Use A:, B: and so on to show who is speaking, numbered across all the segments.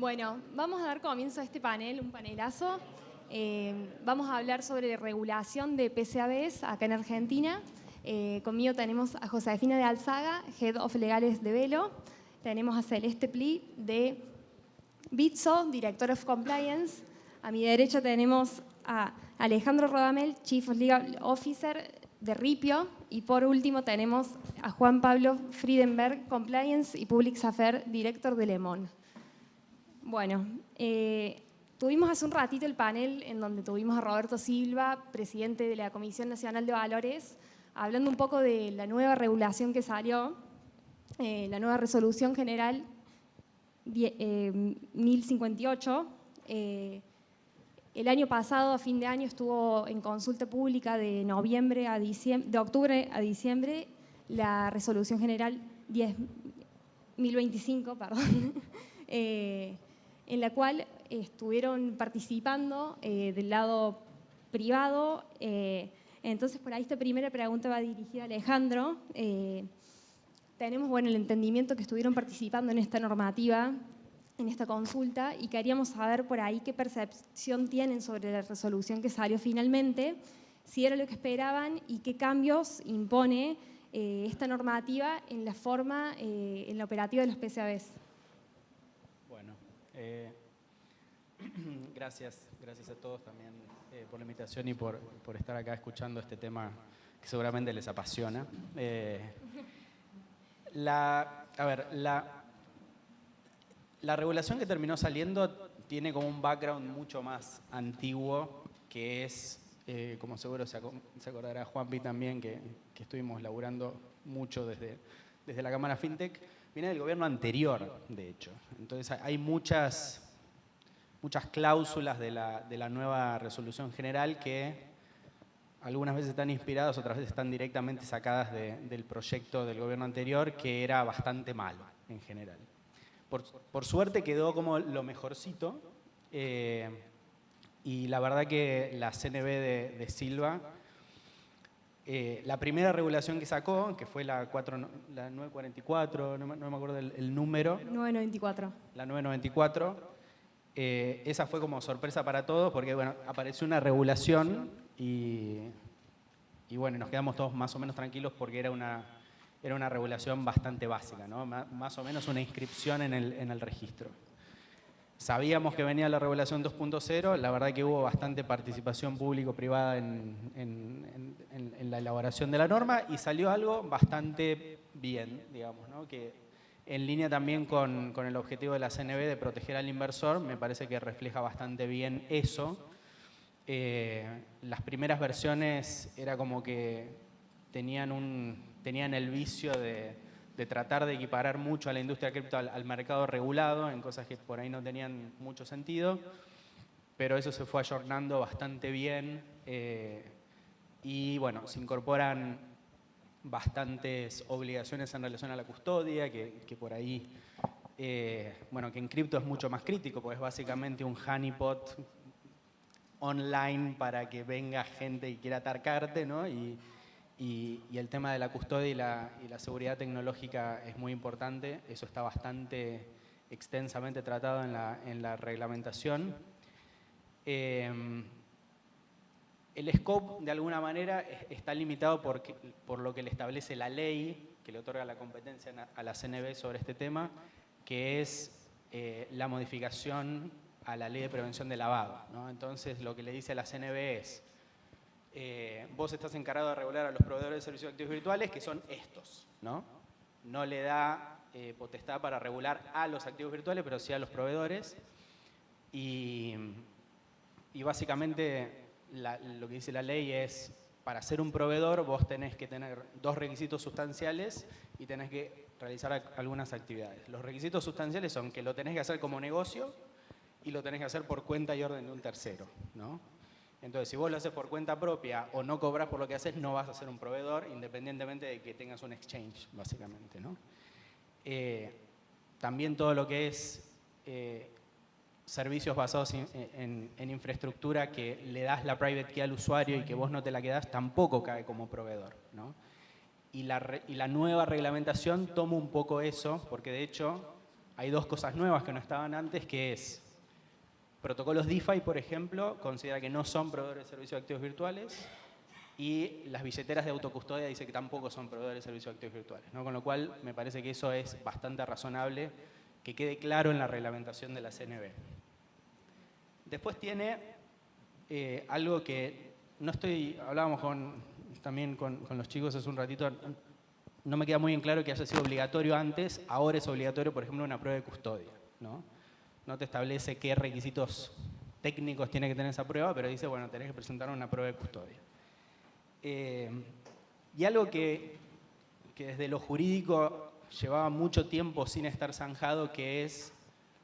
A: Bueno, vamos a dar comienzo a este panel, un panelazo. Vamos a hablar sobre regulación de PCABs acá en Argentina. Conmigo tenemos a Josefina de Alzaga, Head of Legales de Velo. Tenemos a Celeste Pli de Bitso, Director of Compliance. A mi derecha tenemos a Alejandro Rodamel, Chief Legal Officer de Ripio. Y por último tenemos a Juan Pablo Friedenberg, Compliance y Public Affairs Director de Lemon. Bueno, tuvimos hace un ratito el panel en donde tuvimos a Roberto Silva, presidente de la Comisión Nacional de Valores, hablando un poco de la nueva regulación que salió, la nueva Resolución General 1058. El año pasado, a fin de año, estuvo en consulta pública de octubre a diciembre, la Resolución General 1025, perdón, en la cual estuvieron participando del lado privado. Entonces, por ahí esta primera pregunta va dirigida a Alejandro. Tenemos el entendimiento que estuvieron participando en esta normativa, en esta consulta, y queríamos saber por ahí qué percepción tienen sobre la resolución que salió finalmente, si era lo que esperaban y qué cambios impone esta normativa en la forma, en la operativa de los PCABs.
B: Bueno, gracias a todos también por la invitación y por estar acá escuchando este tema que seguramente les apasiona. La regulación que terminó saliendo tiene como un background mucho más antiguo, que es, como seguro se acordará Juanpi también, que estuvimos laburando mucho desde la Cámara FinTech, viene del gobierno anterior, de hecho. Entonces hay muchas cláusulas de la nueva resolución general que algunas veces están inspiradas, otras veces están directamente sacadas del proyecto del gobierno anterior, que era bastante malo en general. Por suerte quedó como lo mejorcito, y la verdad que la CNB de Silva, la primera regulación que sacó, que fue la 944, no me acuerdo el número.
A: 994. La
B: 994, esa fue como sorpresa para todos porque apareció una regulación y nos quedamos todos más o menos tranquilos porque era una regulación bastante básica, ¿no? Más o menos una inscripción en el registro. Sabíamos que venía la regulación 2.0, la verdad que hubo bastante participación público-privada en la elaboración de la norma y salió algo bastante bien, digamos, ¿no? Que en línea también con el objetivo de la CNB de proteger al inversor, me parece que refleja bastante bien eso. Las primeras versiones era como que tenían el vicio de tratar de equiparar mucho a la industria cripto al mercado regulado, en cosas que por ahí no tenían mucho sentido, pero eso se fue ayornando bastante bien y se incorporan bastantes obligaciones en relación a la custodia, que por ahí, que en cripto es mucho más crítico, porque es básicamente un honeypot online para que venga gente y quiera atacarte, ¿no? Y el tema de la custodia y la seguridad tecnológica es muy importante. Eso está bastante extensamente tratado en la reglamentación. El scope, de alguna manera, está limitado por lo que le establece la ley, que le otorga la competencia a la CNB sobre este tema, que es la modificación a la ley de prevención de lavado, ¿no? Entonces, lo que le dice a la CNB es: vos estás encargado de regular a los proveedores de servicios de activos virtuales, que son estos, ¿no? No le da potestad para regular a los activos virtuales, pero sí a los proveedores. Y básicamente lo que dice la ley es, para ser un proveedor vos tenés que tener dos requisitos sustanciales y tenés que realizar algunas actividades. Los requisitos sustanciales son que lo tenés que hacer como negocio y lo tenés que hacer por cuenta y orden de un tercero, ¿no? Entonces, si vos lo haces por cuenta propia o no cobras por lo que haces, no vas a ser un proveedor, independientemente de que tengas un exchange, básicamente, ¿no? También todo lo que es servicios basados en infraestructura que le das la private key al usuario y que vos no te la quedás, tampoco cae como proveedor, ¿no? Y la nueva reglamentación toma un poco eso, porque de hecho hay dos cosas nuevas que no estaban antes, que es protocolos DeFi, por ejemplo, considera que no son proveedores de servicios de activos virtuales, y las billeteras de autocustodia dice que tampoco son proveedores de servicios de activos virtuales, ¿no? Con lo cual me parece que eso es bastante razonable que quede claro en la reglamentación de la CNB. Después tiene algo que no estoy, hablábamos también con los chicos hace un ratito, no me queda muy bien claro que haya sido obligatorio antes, ahora es obligatorio, por ejemplo, una prueba de custodia, ¿no? No te establece qué requisitos técnicos tiene que tener esa prueba, pero dice, bueno, tenés que presentar una prueba de custodia. Y algo que desde lo jurídico llevaba mucho tiempo sin estar zanjado, que es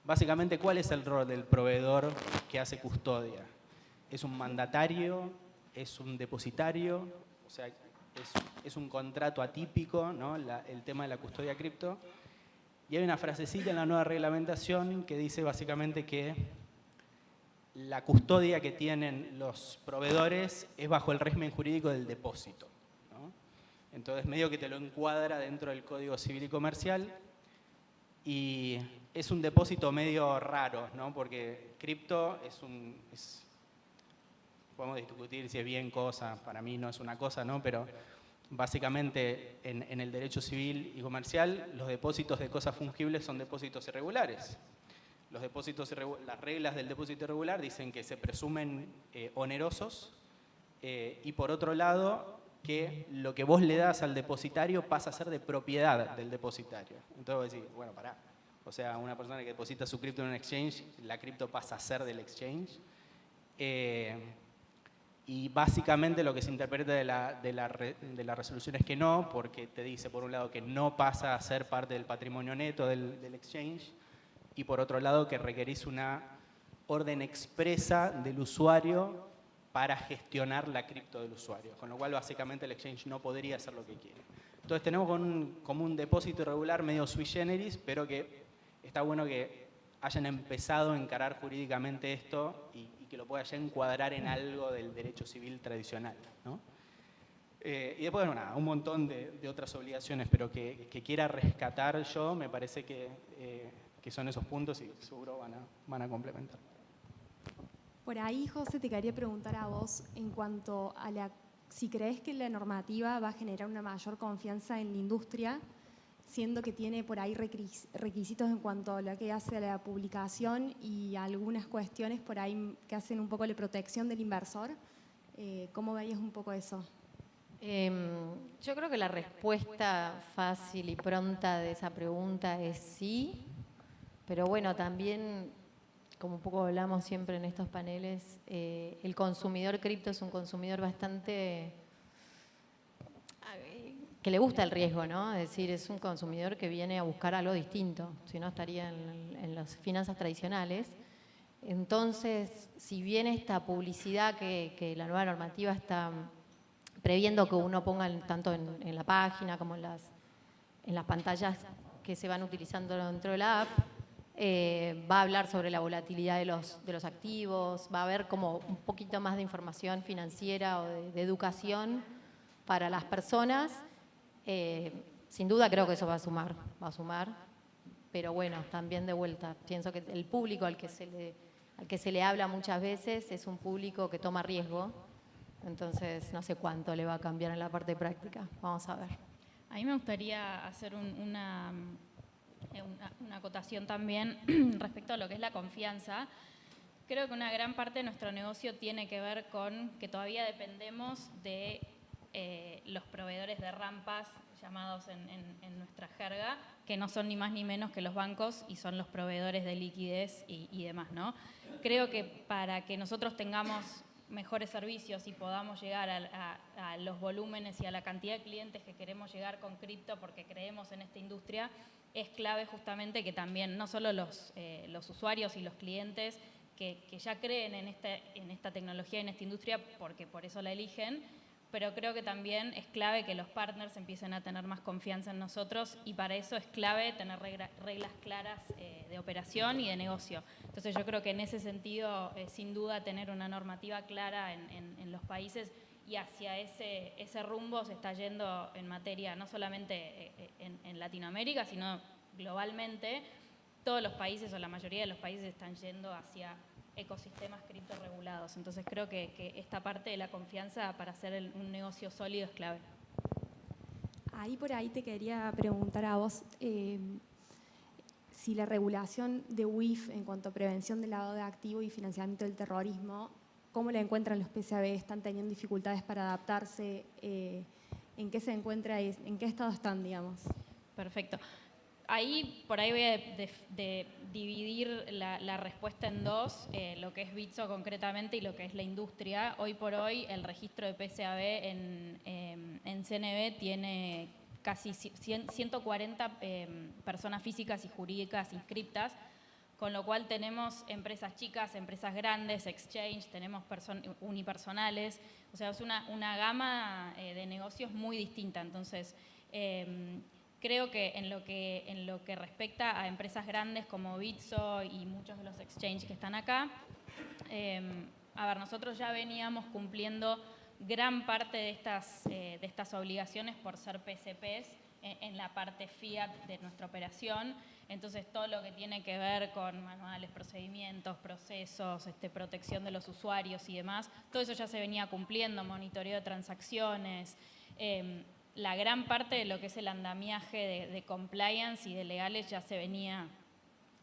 B: básicamente cuál es el rol del proveedor que hace custodia. ¿Es un mandatario? ¿Es un depositario? O sea, es un contrato atípico, ¿no? El tema de la custodia cripto. Y hay una frasecita en la nueva reglamentación que dice básicamente que la custodia que tienen los proveedores es bajo el régimen jurídico del depósito, ¿no? Entonces, medio que te lo encuadra dentro del Código Civil y Comercial, y es un depósito medio raro, ¿no? Porque cripto podemos discutir si es bien cosa, para mí no es una cosa, ¿no? Pero básicamente en el derecho civil y comercial, los depósitos de cosas fungibles son depósitos irregulares. Las reglas del depósito irregular dicen que se presumen onerosos, y por otro lado, que lo que vos le das al depositario pasa a ser de propiedad del depositario. Entonces vos decís, bueno, pará. O sea, una persona que deposita su cripto en un exchange, la cripto pasa a ser del exchange. Y básicamente lo que se interpreta de la resolución es que no, porque te dice por un lado que no pasa a ser parte del patrimonio neto del exchange, y por otro lado que requerís una orden expresa del usuario para gestionar la cripto del usuario, con lo cual básicamente el exchange no podría hacer lo que quiere. Entonces tenemos como un depósito irregular medio sui generis, pero que está bueno que hayan empezado a encarar jurídicamente esto y que lo pueda ya encuadrar en algo del derecho civil tradicional, ¿no? Y después, bueno, nada, un montón de otras obligaciones, pero que quiera rescatar yo, me parece que son esos puntos y seguro van a complementar.
A: Por ahí, José, te quería preguntar a vos en cuanto a si crees que la normativa va a generar una mayor confianza en la industria, siendo que tiene por ahí requisitos en cuanto a lo que hace a la publicación y algunas cuestiones por ahí que hacen un poco la protección del inversor. ¿Cómo veías un poco eso?
C: Yo creo que la respuesta fácil y pronta de esa pregunta es sí, pero bueno, también, como un poco hablamos siempre en estos paneles, el consumidor cripto es un consumidor bastante que le gusta el riesgo, ¿no? Es decir, es un consumidor que viene a buscar algo distinto, si no estaría en las finanzas tradicionales. Entonces, si bien esta publicidad que la nueva normativa está previendo que uno ponga tanto en la página como en las pantallas que se van utilizando dentro de la app, va a hablar sobre la volatilidad de los activos, va a haber como un poquito más de información financiera o de educación para las personas. Sin duda creo que eso va a sumar, pero bueno, también de vuelta, pienso que el público al que se le habla muchas veces es un público que toma riesgo, entonces no sé cuánto le va a cambiar en la parte práctica, vamos a ver.
D: A mí me gustaría hacer una acotación también respecto a lo que es la confianza. Creo que una gran parte de nuestro negocio tiene que ver con que todavía dependemos de los proveedores de rampas, llamados en nuestra jerga, que no son ni más ni menos que los bancos y son los proveedores de liquidez y demás, ¿no? Creo que para que nosotros tengamos mejores servicios y podamos llegar a los volúmenes y a la cantidad de clientes que queremos llegar con cripto porque creemos en esta industria, es clave justamente que también no solo los usuarios y los clientes que ya creen en esta tecnología y en esta industria porque por eso la eligen, pero creo que también es clave que los partners empiecen a tener más confianza en nosotros y para eso es clave tener reglas claras de operación y de negocio. Entonces yo creo que en ese sentido, sin duda, tener una normativa clara en los países y hacia ese rumbo se está yendo en materia no solamente en Latinoamérica, sino globalmente, todos los países o la mayoría de los países están yendo hacia ecosistemas criptorregulados. Entonces creo que esta parte de la confianza para hacer un negocio sólido es clave.
A: Ahí por ahí te quería preguntar a vos si la regulación de UIF en cuanto a prevención del lavado de activos y financiamiento del terrorismo, ¿cómo la encuentran los PCAB? ¿Están teniendo dificultades para adaptarse? ¿En qué se encuentra? ¿En qué estado están, digamos?
D: Perfecto. Por ahí voy a dividir la respuesta en dos, lo que es Bitso concretamente y lo que es la industria. Hoy por hoy el registro de PCAB en CNB tiene casi 140 personas físicas y jurídicas inscriptas, con lo cual tenemos empresas chicas, empresas grandes, exchange, tenemos unipersonales, o sea, es una gama de negocios muy distinta. Entonces, creo que en lo que respecta a empresas grandes como Bitso y muchos de los exchanges que están acá, nosotros ya veníamos cumpliendo gran parte de estas obligaciones por ser PCPs en la parte fiat de nuestra operación. Entonces, todo lo que tiene que ver con manuales, procedimientos, procesos, protección de los usuarios y demás, todo eso ya se venía cumpliendo, monitoreo de transacciones. La gran parte de lo que es el andamiaje de compliance y de legales ya se venía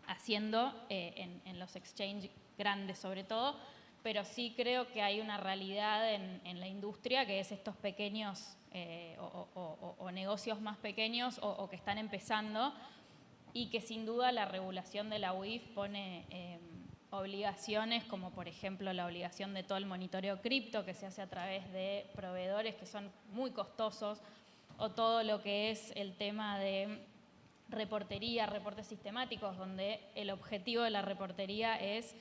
D: haciendo en los exchanges grandes sobre todo, pero sí creo que hay una realidad en la industria que es estos pequeños o negocios más pequeños o que están empezando, y que sin duda la regulación de la UIF pone obligaciones, como por ejemplo la obligación de todo el monitoreo cripto que se hace a través de proveedores que son muy costosos, o todo lo que es el tema de reportería, reportes sistemáticos, donde el objetivo de la reportería es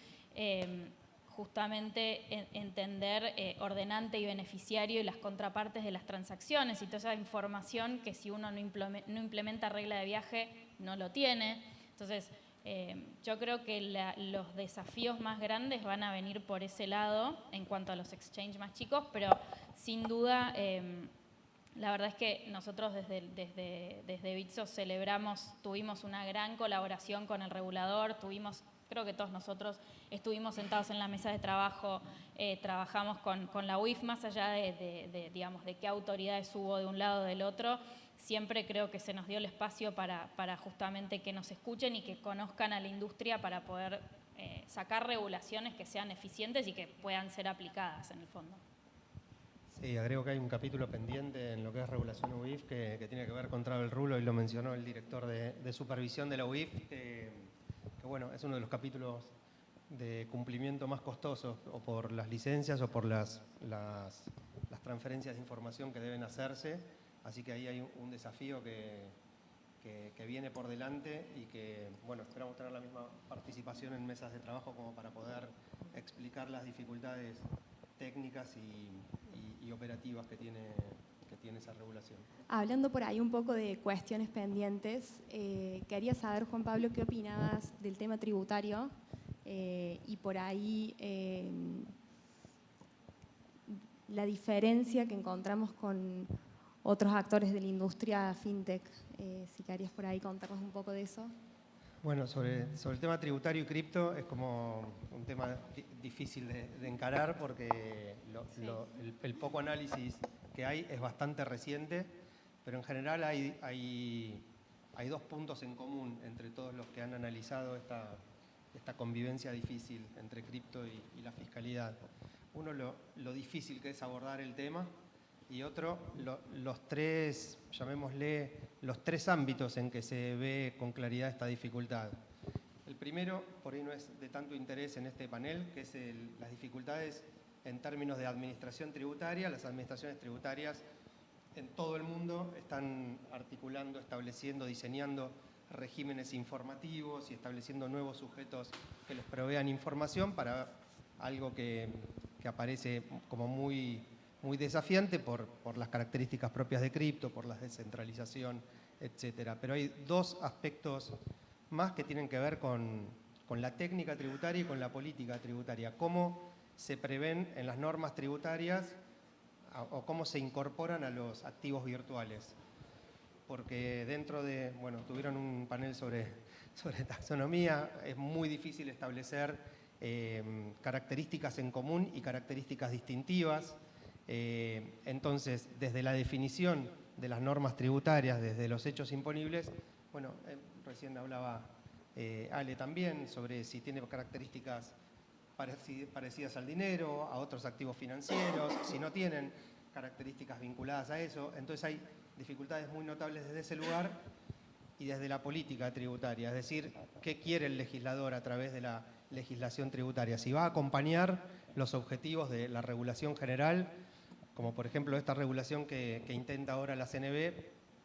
D: justamente entender ordenante y beneficiario y las contrapartes de las transacciones y toda esa información que si uno no implementa regla de viaje no lo tiene. Entonces, yo creo que los desafíos más grandes van a venir por ese lado en cuanto a los exchanges más chicos, pero sin duda la verdad es que nosotros desde Bitso tuvimos una gran colaboración con el regulador, creo que todos nosotros estuvimos sentados en la mesa de trabajo, trabajamos con la UIF, más allá digamos, de qué autoridades hubo de un lado o del otro, siempre creo que se nos dio el espacio para justamente que nos escuchen y que conozcan a la industria para poder sacar regulaciones que sean eficientes y que puedan ser aplicadas en el fondo.
E: Sí, agrego que hay un capítulo pendiente en lo que es regulación UIF que tiene que ver con Travel Rule, y lo mencionó el director de supervisión de la UIF, que bueno, es uno de los capítulos de cumplimiento más costosos, o por las licencias o por las transferencias de información que deben hacerse, así que ahí hay un desafío que viene por delante y que, bueno, esperamos tener la misma participación en mesas de trabajo como para poder explicar las dificultades técnicas y operativas que tiene esa regulación.
A: Hablando por ahí un poco de cuestiones pendientes, quería saber, Juan Pablo, qué opinabas del tema tributario y por ahí la diferencia que encontramos con otros actores de la industria fintech. Si querías por ahí contarnos un poco de eso.
E: Bueno, sobre el tema tributario y cripto es como un tema difícil de encarar porque el poco análisis que hay es bastante reciente, pero en general hay dos puntos en común entre todos los que han analizado esta convivencia difícil entre cripto y la fiscalidad. Uno, lo difícil que es abordar el tema, y otro, los tres ámbitos en que se ve con claridad esta dificultad. El primero, por ahí no es de tanto interés en este panel, que es las dificultades en términos de administración tributaria. Las administraciones tributarias en todo el mundo están articulando, estableciendo, diseñando regímenes informativos y estableciendo nuevos sujetos que les provean información para algo que aparece como muy desafiante por las características propias de cripto, por la descentralización, etcétera. Pero hay dos aspectos más que tienen que ver con la técnica tributaria y con la política tributaria. Cómo se prevén en las normas tributarias o cómo se incorporan a los activos virtuales. Porque tuvieron un panel sobre sobre taxonomía. Es muy difícil establecer características en común y características distintivas. Entonces, desde la definición de las normas tributarias, desde los hechos imponibles, bueno, recién hablaba Ale también sobre si tiene características parecidas al dinero, a otros activos financieros, si no tienen características vinculadas a eso. Entonces hay dificultades muy notables desde ese lugar y desde la política tributaria, es decir, qué quiere el legislador a través de la legislación tributaria, si va a acompañar los objetivos de la regulación general, como por ejemplo esta regulación que intenta ahora la CNB,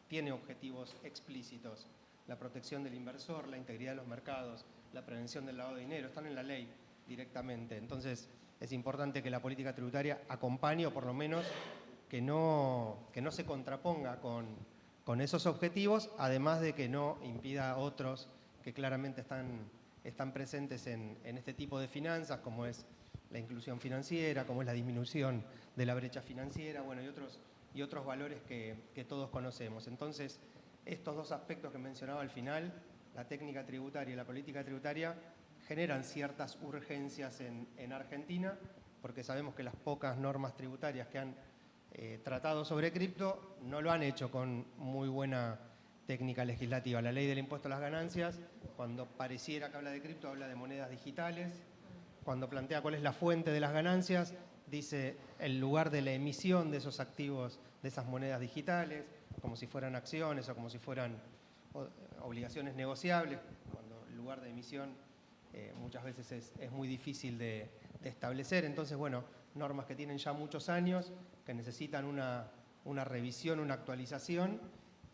E: tiene objetivos explícitos: la protección del inversor, la integridad de los mercados, la prevención del lavado de dinero, están en la ley directamente. Entonces es importante que la política tributaria acompañe, o por lo menos que no se contraponga con esos objetivos, además de que no impida a otros que claramente están presentes en este tipo de finanzas, como es la inclusión financiera, como es la disminución de la brecha financiera, bueno, y otros valores que todos conocemos. Entonces, estos dos aspectos que mencionaba al final, la técnica tributaria y la política tributaria, generan ciertas urgencias en Argentina, porque sabemos que las pocas normas tributarias que han tratado sobre cripto no lo han hecho con muy buena técnica legislativa. La ley del impuesto a las ganancias, cuando pareciera que habla de cripto, habla de monedas digitales. Cuando plantea cuál es la fuente de las ganancias, dice el lugar de la emisión de esos activos, de esas monedas digitales, como si fueran acciones o como si fueran obligaciones negociables, cuando el lugar de emisión muchas veces es muy difícil de establecer. Entonces, bueno, normas que tienen ya muchos años, que necesitan una revisión, una actualización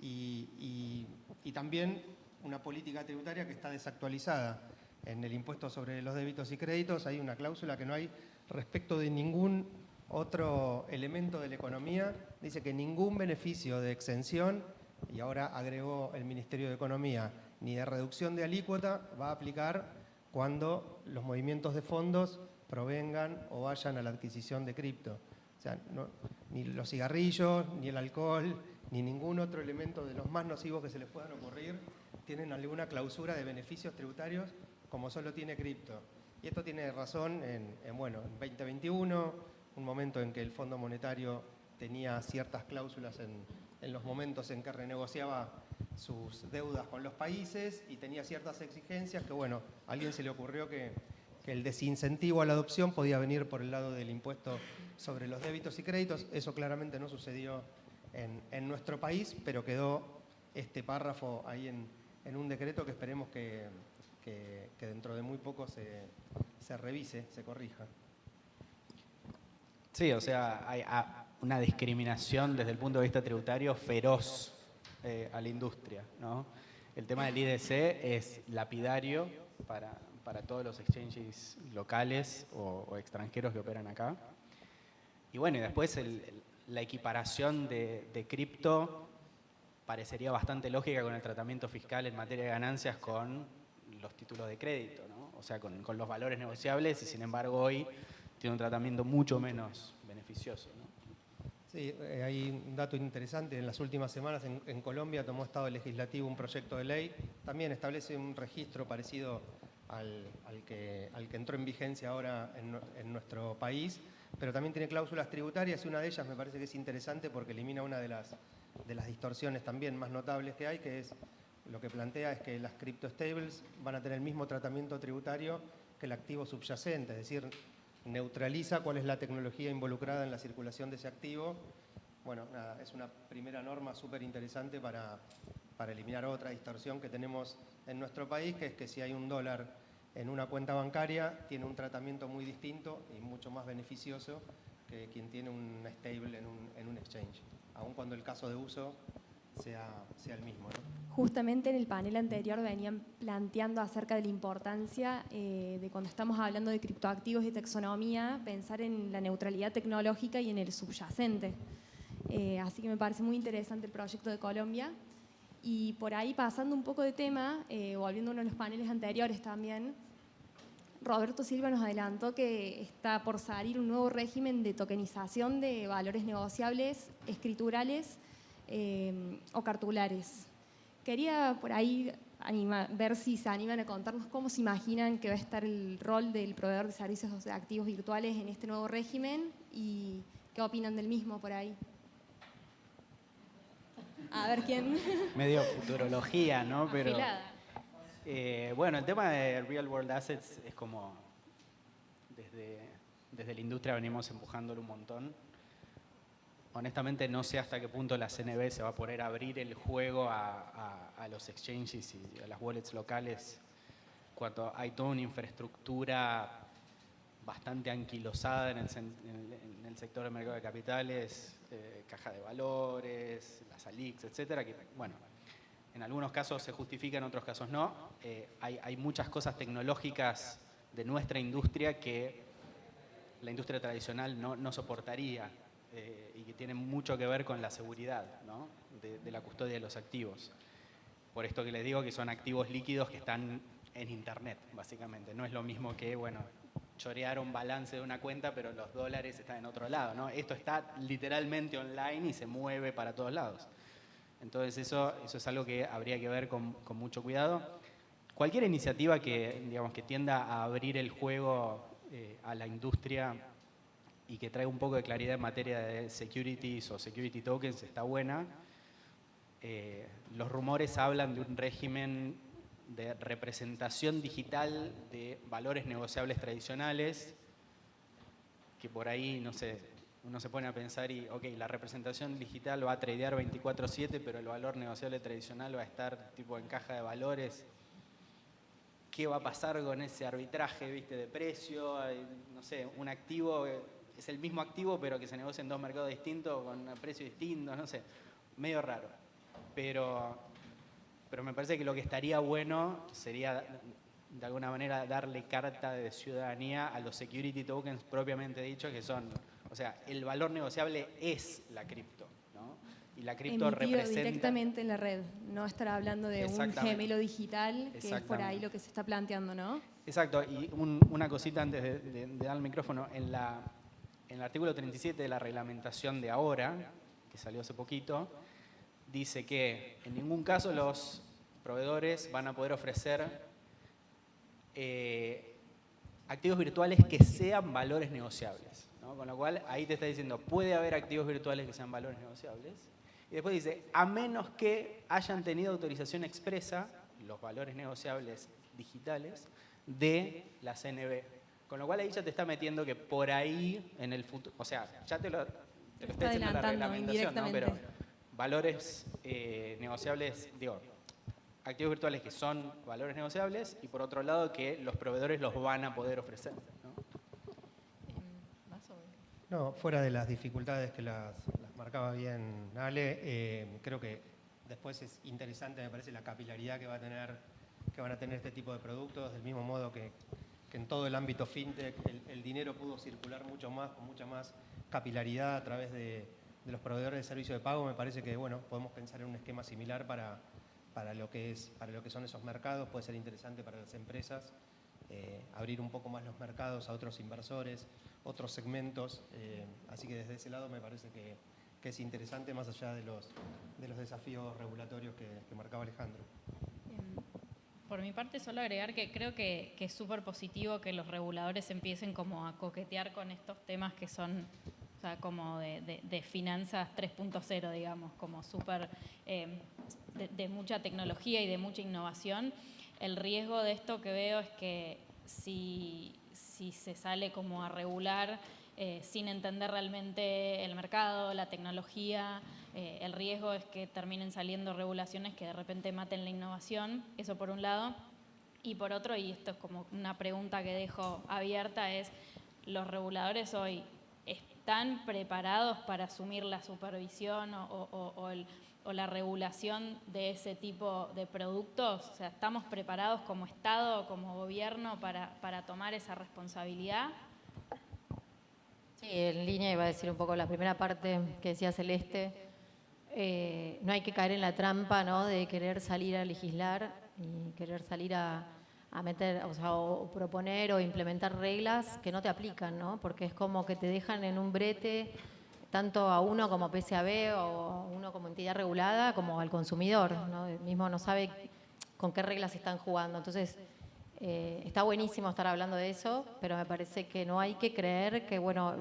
E: y también una política tributaria que está desactualizada. En el impuesto sobre los débitos y créditos hay una cláusula que no hay respecto de ningún otro elemento de la economía. Dice que ningún beneficio de exención, y ahora agregó el Ministerio de Economía, ni de reducción de alícuota va a aplicar cuando los movimientos de fondos provengan o vayan a la adquisición de cripto. O sea, ni los cigarrillos, ni el alcohol, ni ningún otro elemento de los más nocivos que se les puedan ocurrir tienen alguna clausura de beneficios tributarios como solo tiene cripto. Y esto tiene razón en 2021, un momento en que el Fondo Monetario tenía ciertas cláusulas en los momentos en que renegociaba sus deudas con los países y tenía ciertas exigencias que, bueno, a alguien se le ocurrió que el desincentivo a la adopción podía venir por el lado del impuesto sobre los débitos y créditos. Eso claramente no sucedió en nuestro país, pero quedó este párrafo ahí en un decreto que esperemos que dentro de muy poco se revise, se corrija.
B: Sí, o sea, hay una discriminación desde el punto de vista tributario feroz a la industria, ¿no? El tema del IDC es lapidario para todos los exchanges locales o extranjeros que operan acá. Y bueno, y después la equiparación de cripto parecería bastante lógica con el tratamiento fiscal en materia de ganancias con los títulos de crédito, ¿no? O sea, con los valores negociables, y sin embargo hoy tiene un tratamiento mucho menos beneficioso, ¿no?
E: Sí, hay un dato interesante. En las últimas semanas en Colombia tomó Estado Legislativo un proyecto de ley, también establece un registro parecido al que entró en vigencia ahora en nuestro país, pero también tiene cláusulas tributarias y una de ellas me parece que es interesante porque elimina una de las distorsiones también más notables que hay, que es lo que plantea es que las crypto-stables van a tener el mismo tratamiento tributario que el activo subyacente, es decir, neutraliza cuál es la tecnología involucrada en la circulación de ese activo. Bueno, nada, es una primera norma súper interesante para eliminar otra distorsión que tenemos en nuestro país, que es que si hay un dólar en una cuenta bancaria, tiene un tratamiento muy distinto y mucho más beneficioso que quien tiene un stable en un exchange, aun cuando el caso de uso sea el mismo, ¿no?
A: Justamente en el panel anterior venían planteando acerca de la importancia de cuando estamos hablando de criptoactivos y taxonomía, pensar en la neutralidad tecnológica y en el subyacente. Así que me parece muy interesante el proyecto de Colombia. Y por ahí, pasando un poco de tema, volviendo a uno de los paneles anteriores también, Roberto Silva nos adelantó que está por salir un nuevo régimen de tokenización de valores negociables, escriturales o cartulares. Quería por ahí ver si se animan a contarnos cómo se imaginan que va a estar el rol del proveedor de servicios de activos virtuales en este nuevo régimen y qué opinan del mismo por ahí. A ver quién.
B: Medio futurología, ¿no? Pero
D: Afilada.
B: bueno, el tema de real world assets es como desde la industria venimos empujándolo un montón. Honestamente no sé hasta qué punto la CNB se va a poder abrir el juego a los exchanges y a las wallets locales cuando hay toda una infraestructura bastante anquilosada en el sector del mercado de capitales, caja de valores, las ALICs, etcétera, que bueno, en algunos casos se justifica, en otros casos no. Hay muchas cosas tecnológicas de nuestra industria que la industria tradicional no soportaría y que tienen mucho que ver con la seguridad, ¿no? de la custodia de los activos. Por esto que les digo que son activos líquidos que están en Internet, básicamente. No es lo mismo que, bueno, chorear un balance de una cuenta, pero los dólares están en otro lado, ¿no? Esto está literalmente online y se mueve para todos lados. Entonces eso es algo que habría que ver con mucho cuidado. Cualquier iniciativa que, digamos, que tienda a abrir el juego a la industria y que traiga un poco de claridad en materia de securities o security tokens está buena. Los rumores hablan de un régimen de representación digital de valores negociables tradicionales, que por ahí, no sé, uno se pone a pensar y, ok, la representación digital va a tradear 24/7, pero el valor negociable tradicional va a estar tipo en caja de valores. ¿Qué va a pasar con ese arbitraje, viste, de precio? No sé, un activo es el mismo activo, pero que se negocia en dos mercados distintos, con precios distintos, no sé, medio raro. Pero me parece que lo que estaría bueno sería, de alguna manera, darle carta de ciudadanía a los security tokens propiamente dichos, que son, o sea, el valor negociable es la cripto, ¿no? Y la cripto
A: Emitido
B: representa
A: directamente en la red, no estar hablando de un gemelo digital, que es por ahí lo que se está planteando, ¿no?
B: Exacto, y una cosita antes de dar el micrófono, en el artículo 37 de la reglamentación de ahora, que salió hace poquito, dice que en ningún caso los proveedores van a poder ofrecer activos virtuales que sean valores negociables, ¿no? Con lo cual ahí te está diciendo, puede haber activos virtuales que sean valores negociables. Y después dice, a menos que hayan tenido autorización expresa, los valores negociables digitales, de la CNB. Con lo cual ahí ya te está metiendo que por ahí en el futuro, o sea, ya te lo está diciendo la reglamentación, ¿no? Pero valores negociables, digo, activos virtuales que son valores negociables y por otro lado que los proveedores los van a poder ofrecer, ¿no?
E: No, fuera de las dificultades que las marcaba bien Ale, creo que después es interesante, me parece, la capilaridad que van a tener este tipo de productos, del mismo modo que en todo el ámbito fintech el dinero pudo circular mucho más, con mucha más capilaridad a través de los proveedores de servicio de pago. Me parece que, bueno, podemos pensar en un esquema similar para lo que son esos mercados. Puede ser interesante para las empresas abrir un poco más los mercados a otros inversores, otros segmentos. Así que desde ese lado me parece que es interesante, más allá de los desafíos regulatorios que marcaba Alejandro.
D: Por mi parte, solo agregar que creo que es súper positivo que los reguladores empiecen como a coquetear con estos temas que son, o sea, como de finanzas 3.0, digamos, como súper de mucha tecnología y de mucha innovación. El riesgo de esto que veo es que si se sale como a regular sin entender realmente el mercado, la tecnología, el riesgo es que terminen saliendo regulaciones que de repente maten la innovación, eso por un lado. Y por otro, y esto es como una pregunta que dejo abierta, es ¿los reguladores hoy están preparados para asumir la supervisión o la regulación de ese tipo de productos? O sea, ¿estamos preparados como Estado, como gobierno para tomar esa responsabilidad?
C: Sí, en línea iba a decir un poco la primera parte que decía Celeste. No hay que caer en la trampa, ¿no?, de querer salir a legislar y querer salir a meter, o sea, o proponer o implementar reglas que no te aplican, ¿no? Porque es como que te dejan en un brete tanto a uno como PSAB o a uno como entidad regulada como al consumidor, ¿no? El mismo no sabe con qué reglas están jugando. Entonces, está buenísimo estar hablando de eso, pero me parece que no hay que creer que, bueno,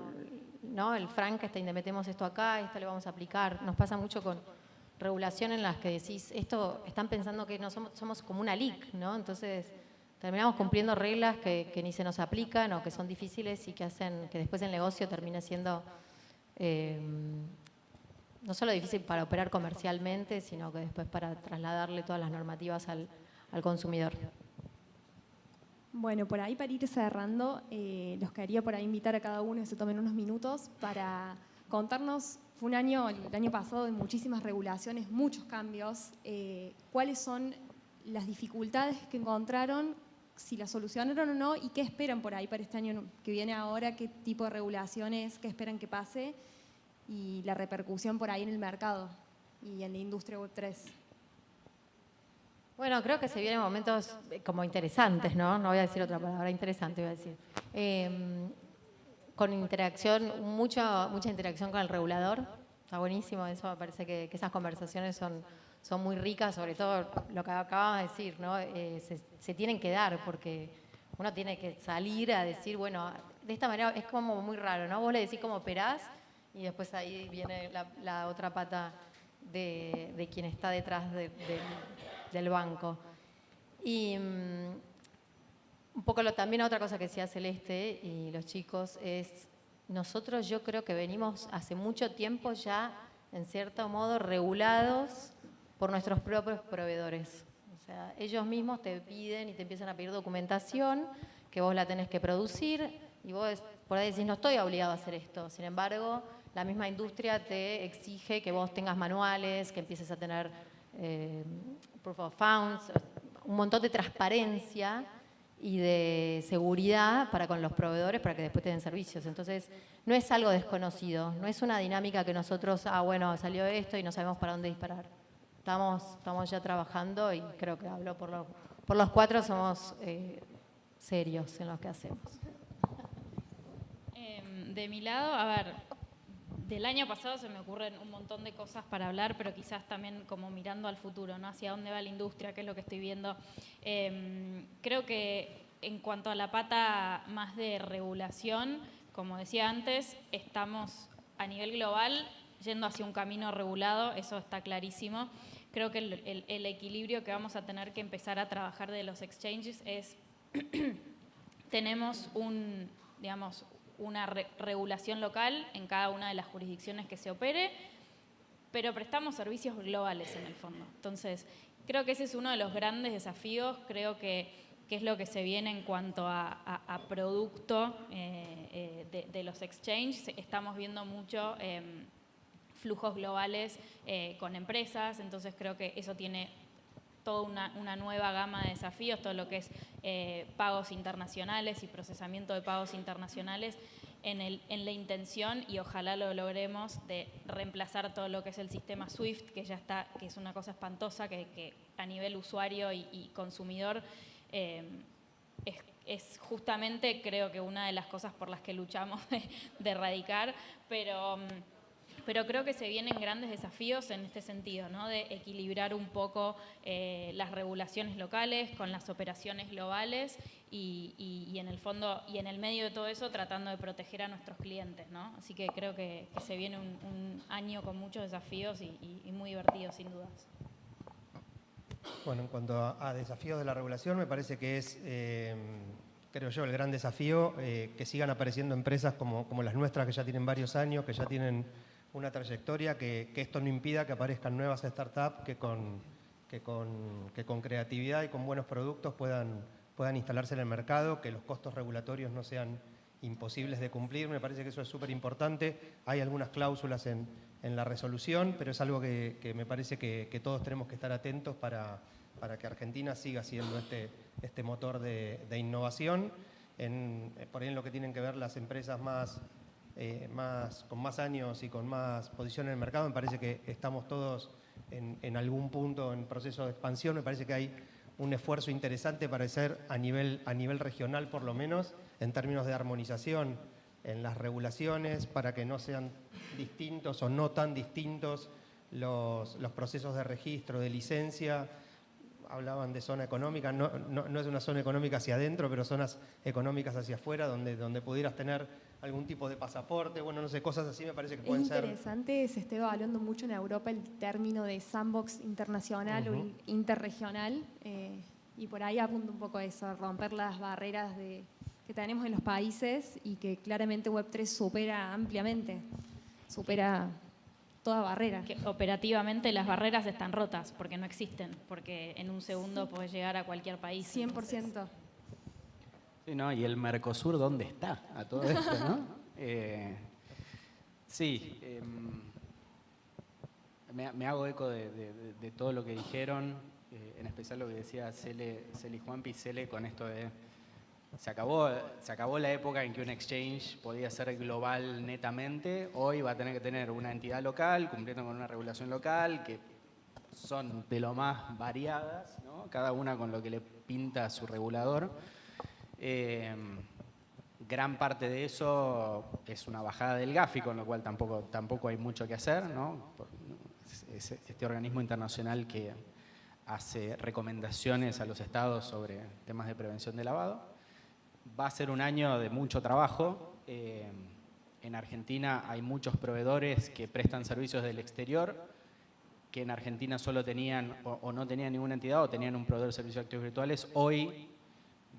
C: ¿no? El Frankenstein, le metemos esto acá, esto le vamos a aplicar. Nos pasa mucho con regulación en las que decís, esto están pensando que no somos como una LIC, ¿no? Entonces terminamos cumpliendo reglas que ni se nos aplican o que son difíciles y que hacen que después el negocio termine siendo no solo difícil para operar comercialmente, sino que después para trasladarle todas las normativas al consumidor.
A: Bueno, por ahí para ir cerrando, los quería por ahí invitar a cada uno que se tomen unos minutos para contarnos, fue un año, el año pasado, de muchísimas regulaciones, muchos cambios. ¿Cuáles son las dificultades que encontraron, si las solucionaron o no, y qué esperan por ahí para este año que viene ahora, qué tipo de regulaciones, qué esperan que pase, y la repercusión por ahí en el mercado y en la industria Web3?
C: Bueno, creo que se vienen momentos como interesantes, ¿no? No voy a decir otra palabra, interesante voy a decir. Con interacción, mucha interacción con el regulador. Está buenísimo eso, me parece que esas conversaciones son muy ricas, sobre todo lo que acabamos de decir, ¿no? Se tienen que dar porque uno tiene que salir a decir, bueno, de esta manera es como muy raro, ¿no? Vos le decís cómo operás y después ahí viene la otra pata de quien está detrás del banco. Y un poco también otra cosa que decía Celeste y los chicos es, nosotros yo creo que venimos hace mucho tiempo ya, en cierto modo, regulados por nuestros propios proveedores. O sea, ellos mismos te piden y te empiezan a pedir documentación que vos la tenés que producir y vos por ahí decís, no estoy obligado a hacer esto. Sin embargo, la misma industria te exige que vos tengas manuales, que empieces a tener proof of funds, un montón de transparencia y de seguridad para con los proveedores para que después te den servicios. Entonces, no es algo desconocido, no es una dinámica que nosotros, bueno, salió esto y no sabemos para dónde disparar. Estamos ya trabajando y creo que hablo por los cuatro, somos serios en lo que hacemos.
D: De mi lado, a ver, del año pasado se me ocurren un montón de cosas para hablar, pero quizás también como mirando al futuro, ¿no? Hacia dónde va la industria, qué es lo que estoy viendo. Creo que en cuanto a la pata más de regulación, como decía antes, estamos a nivel global yendo hacia un camino regulado, eso está clarísimo. Creo que el equilibrio que vamos a tener que empezar a trabajar de los exchanges es, tenemos una regulación local en cada una de las jurisdicciones que se opere, pero prestamos servicios globales en el fondo. Entonces, creo que ese es uno de los grandes desafíos, creo que es lo que se viene en cuanto a producto de los exchanges. Estamos viendo mucho flujos globales con empresas, entonces creo que eso tiene toda una nueva gama de desafíos, todo lo que es pagos internacionales y procesamiento de pagos internacionales en la intención, y ojalá lo logremos, de reemplazar todo lo que es el sistema SWIFT, que ya está, que es una cosa espantosa, que a nivel usuario y consumidor es justamente, creo que una de las cosas por las que luchamos de erradicar, pero creo que se vienen grandes desafíos en este sentido, ¿no? De equilibrar un poco las regulaciones locales con las operaciones globales y en el fondo y en el medio de todo eso tratando de proteger a nuestros clientes, ¿no? Así que creo que se viene un año con muchos desafíos y muy divertido, sin dudas.
E: Bueno, en cuanto a desafíos de la regulación, me parece que es, creo yo, el gran desafío que sigan apareciendo empresas como las nuestras, que ya tienen varios años, que ya tienen una trayectoria, que esto no impida que aparezcan nuevas startups que con creatividad y con buenos productos puedan instalarse en el mercado, que los costos regulatorios no sean imposibles de cumplir. Me parece que eso es súper importante. Hay algunas cláusulas en la resolución, pero es algo que me parece que todos tenemos que estar atentos para que Argentina siga siendo este motor de innovación. Por ahí en lo que tienen que ver las empresas con más años y con más posición en el mercado, me parece que estamos todos en algún punto en proceso de expansión. Me parece que hay un esfuerzo interesante para hacer a nivel regional, por lo menos, en términos de armonización en las regulaciones, para que no sean distintos o no tan distintos los procesos de registro, de licencia. hablaban de zona económica, no es una zona económica hacia adentro, pero zonas económicas hacia afuera, donde pudieras tener algún tipo de pasaporte, bueno, no sé, cosas así me parece que pueden ser.
A: Es interesante, se está evaluando mucho en Europa el término de sandbox internacional o interregional, y por ahí apunta un poco a eso, a romper las barreras que tenemos en los países y que claramente Web3 supera ampliamente, supera toda barrera.
D: Que operativamente las barreras están rotas porque no existen, porque en un segundo podés llegar a cualquier país.
A: 100%.
B: Sí, ¿no? ¿Y el Mercosur dónde está a todo esto, no? Sí, me hago eco de todo lo que dijeron, en especial lo que decía Cele y Juanpi. Cele con esto de se acabó la época en que un exchange podía ser global netamente. Hoy va a tener que tener una entidad local, cumpliendo con una regulación local, que son de lo más variadas, ¿no? Cada una con lo que le pinta a su regulador. Gran parte de eso es una bajada del Gafi, con lo cual tampoco hay mucho que hacer, ¿no? Es este organismo internacional que hace recomendaciones a los estados sobre temas de prevención de lavado. Va a ser un año de mucho trabajo. En Argentina hay muchos proveedores que prestan servicios del exterior, que en Argentina solo tenían o no tenían ninguna entidad o tenían un proveedor de servicios de activos virtuales. Hoy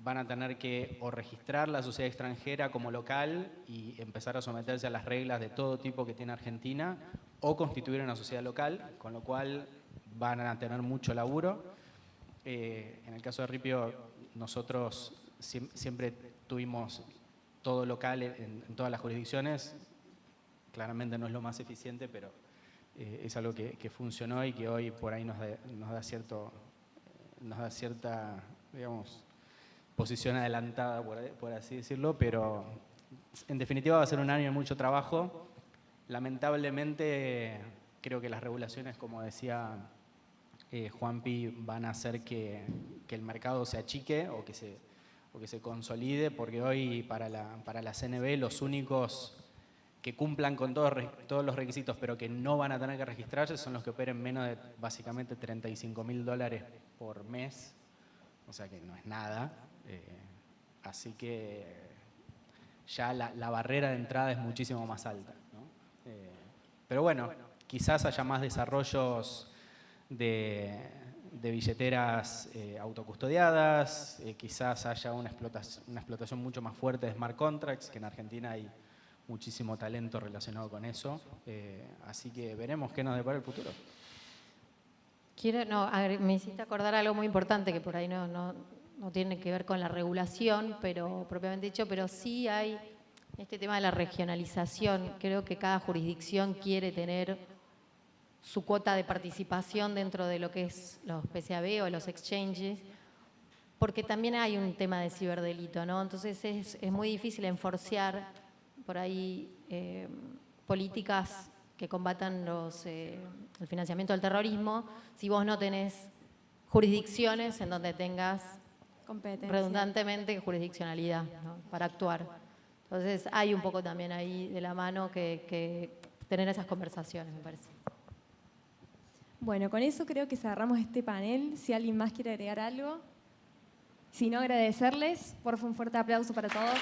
B: van a tener que o registrar la sociedad extranjera como local y empezar a someterse a las reglas de todo tipo que tiene Argentina, o constituir una sociedad local, con lo cual van a tener mucho laburo. En el caso de Ripio, nosotros siempre tuvimos todo local en todas las jurisdicciones. Claramente no es lo más eficiente, pero es algo que funcionó y que hoy por ahí nos da cierta, digamos, posición adelantada, por así decirlo, pero en definitiva va a ser un año de mucho trabajo. Lamentablemente creo que las regulaciones, como decía Juanpi, van a hacer que el mercado se achique o que se consolide, porque hoy para la CNB los únicos que cumplan con todos los requisitos pero que no van a tener que registrarse son los que operen menos de básicamente $35.000 por mes, o sea que no es nada. Así que ya la barrera de entrada es muchísimo más alta, ¿no? Pero bueno, quizás haya más desarrollos de billeteras autocustodiadas, quizás haya una explotación mucho más fuerte de smart contracts, que en Argentina hay muchísimo talento relacionado con eso. Así que veremos qué nos depara el futuro.
C: Me hiciste acordar algo muy importante que por ahí no tiene que ver con la regulación, pero propiamente dicho, pero sí hay este tema de la regionalización. Creo que cada jurisdicción quiere tener su cuota de participación dentro de lo que es los PCAB o los exchanges, porque también hay un tema de ciberdelito, ¿no? Entonces es muy difícil enforcear por ahí políticas que combatan el financiamiento del terrorismo si vos no tenés jurisdicciones en donde tengas
A: Competencia.
C: redundantemente jurisdiccionalidad, ¿no? Para actuar. Entonces hay un poco también ahí de la mano que tener esas conversaciones, me parece.
A: Bueno, con eso creo que cerramos este panel. Si alguien más quiere agregar algo. Si no, agradecerles. Por favor, un fuerte aplauso para todos.